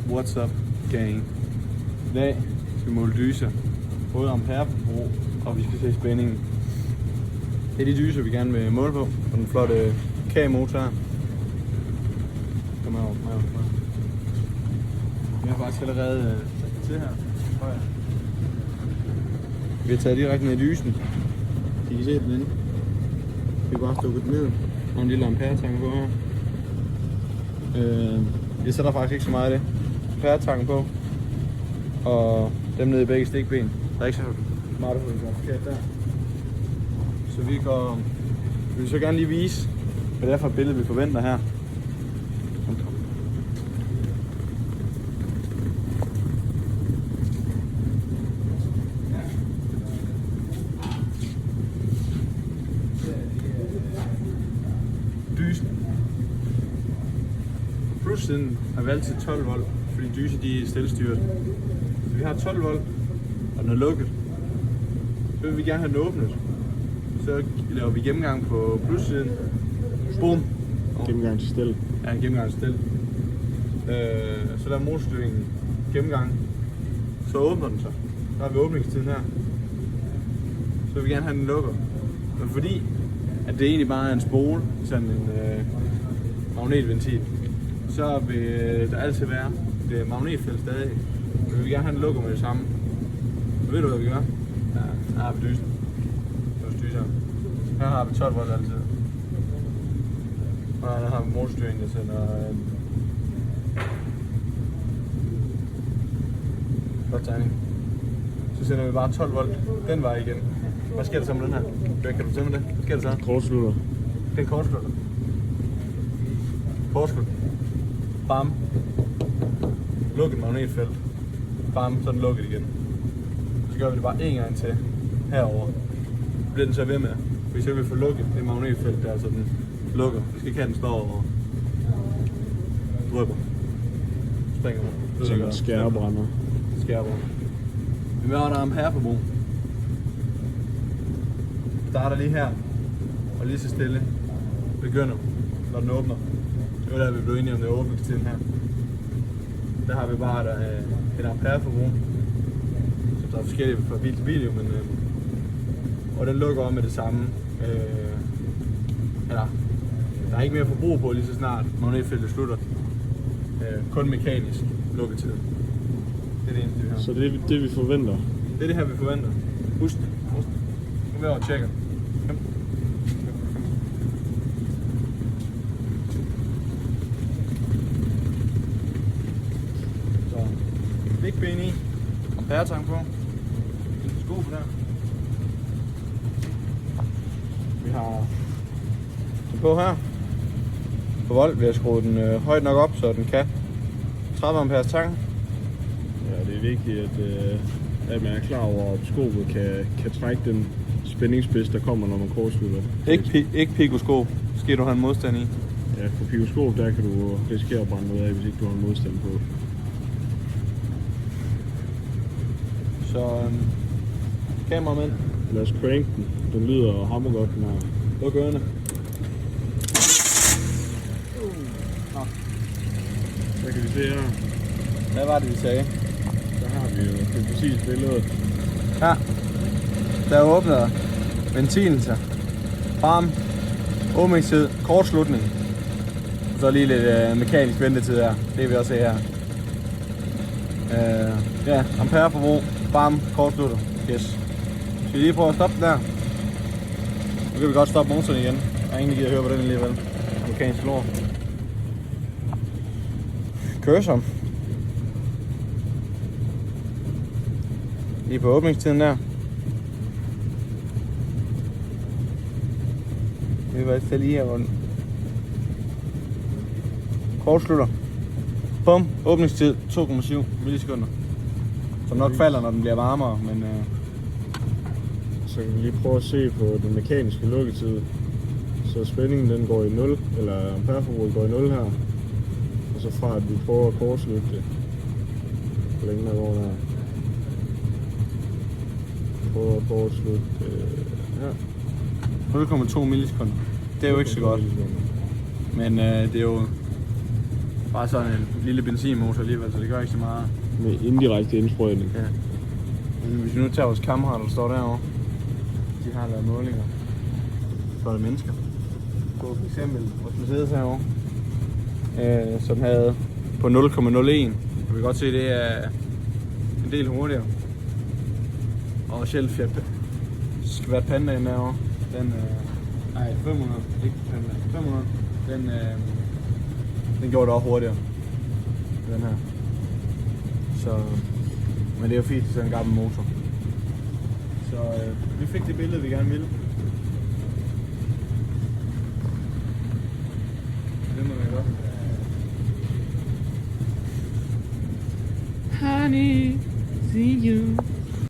What's up, gang? I dag skal vi måle dyser. Både ampereforbrug, og vi skal se spændingen. Det er de dyser, vi gerne vil måle på den flotte K-motor her. Kom herover. Vi har faktisk allerede sat til her. Vi har taget direkte ned i dysen. I kan se den inde. Vi kan bare stukke den ned. Og en lille amperetank på her. Jeg sætter faktisk ikke så meget af det. Amperetanken på. Og dem nede i begge stikben. Der er ikke så meget, at det forkert der. Så vi vil så gerne lige vise, hvad det er for et billede, vi forventer her. Dysen. Plussiden er valgt til 12 volt, fordi dyser de er stillestyret. Så vi har 12 volt, og den er lukket. Så vil vi gerne have den åbnet. Så laver vi gennemgang på plussiden. Bum! Gennemgang til stil. Ja, gennemgang til stil. Så laver motorstyringen gennemgang. Så åbner den så. Der er vi åbningstiden her. Så vil vi gerne have den lukket. Men fordi at det egentlig bare er en spole, sådan en magnetventil, så vil der altid være det magnetfelt stadig. Så vi vil gerne have den lukket med det samme. Så ved du hvad vi gør? Ja, her har vi dysen. Her har vi 12 volt altid. Og her har vi motorstyringen, der sender godt tegning. Så sender vi bare 12 volt den vej igen. Hvad sker der så med den her? Kan du se med det? Hvad sker der så? Kortslutter. Det er en kortslutter. Kortslut. Bam. Luk et magnetfelt. Bam, så er den lukket igen. Så gør vi det bare en gang til herover. Bliver den så ved med. Hvis jeg vil få lukket det magnetfelt der, så den lukker. Vi skal ikke have den står og drøber. Springer. Så skærebrænder. Vi mærker der ampereforbrug. Starter lige her. Og lige så stille begynder, når den åbner. Det var der vi blev enige om det åbningstiden her. Der har vi bare et ampereforbrug. Så der er forskellige fra bil til bil, men og den lukker om med det samme. Der er ikke mere forbrug på lige så snart magnetfeltet slutter. Kun mekanisk lukketid. Det er det eneste vi har. Så det er det vi forventer? Det er det her vi forventer. Husk det. Nu vil jeg over og tjekke. Kom. Så big ben i. Amperetank på. Sko på der. Vi har den på her. På volt vil jeg skrue den højt nok op, så den kan 30 amperes tank. Ja, det er vigtigt, at man er klar over, at skobet kan trække den spændingsspids, der kommer, når man kortslutter. Ikke pikoskop. Skal du have en modstand i? Ja, på pikoskop, der kan du risikere at brænde noget af, hvis ikke du har en modstand på. Så kameramænd. Lad os crank den. Den lyder hammergodt, den her. Luk ørerne. Så kan vi se her. Hvad var det, vi sagde? Så har vi jo det præcis billede. Ja. Der åbner ventilen sig. Bam. Åbningstid. Kortslutning. Og så lige lidt mekanisk ventetid her. Det vil vi også se her. Ja, ampereforbrug. Bam. Kortslutter. Yes. Skal vi lige prøve at stoppe den der? Nu kan vi godt stoppe motoren igen. Jeg har ingen gider at høre på den alligevel. Mekanisk lort. Kører lige på åbningstiden der. Det vil være lige her rundt. Kortslutter. Bum. Åbningstid 2,7 millisekunder. Som nok falder, når den bliver varmere, men så kan vi lige prøve at se på den mekaniske lukketid. Så spændingen den går i 0, eller ampereforbruget går i 0 her. Og så fra at vi prøver at kortslutte det. Hvor længe der går der. Prøver at kortslutte her. 0,2 millisekunder. Det er jo ikke så godt. Men det er jo bare sådan en lille benzinmotor alligevel, så det gør ikke så meget. Med indirekte indsprøjtning. Ja. Men hvis vi nu tager vores kammerat, der står derovre, de har lavet målinger. Så er der mennesker. På for eksempel vores Mercedes herovre, som havde på 0,01. Og vi kan godt se, at det er en del hurtigere. Og selv Fiat Skvat Pandaen derovre, den 500, ikke Panda, 500, den gjorde det også hurtigere. Den her. Så, men det er jo fint, det er en gammel motor. Så vi fik det billede, vi gerne ville. Det må vi godt. Honey, see you.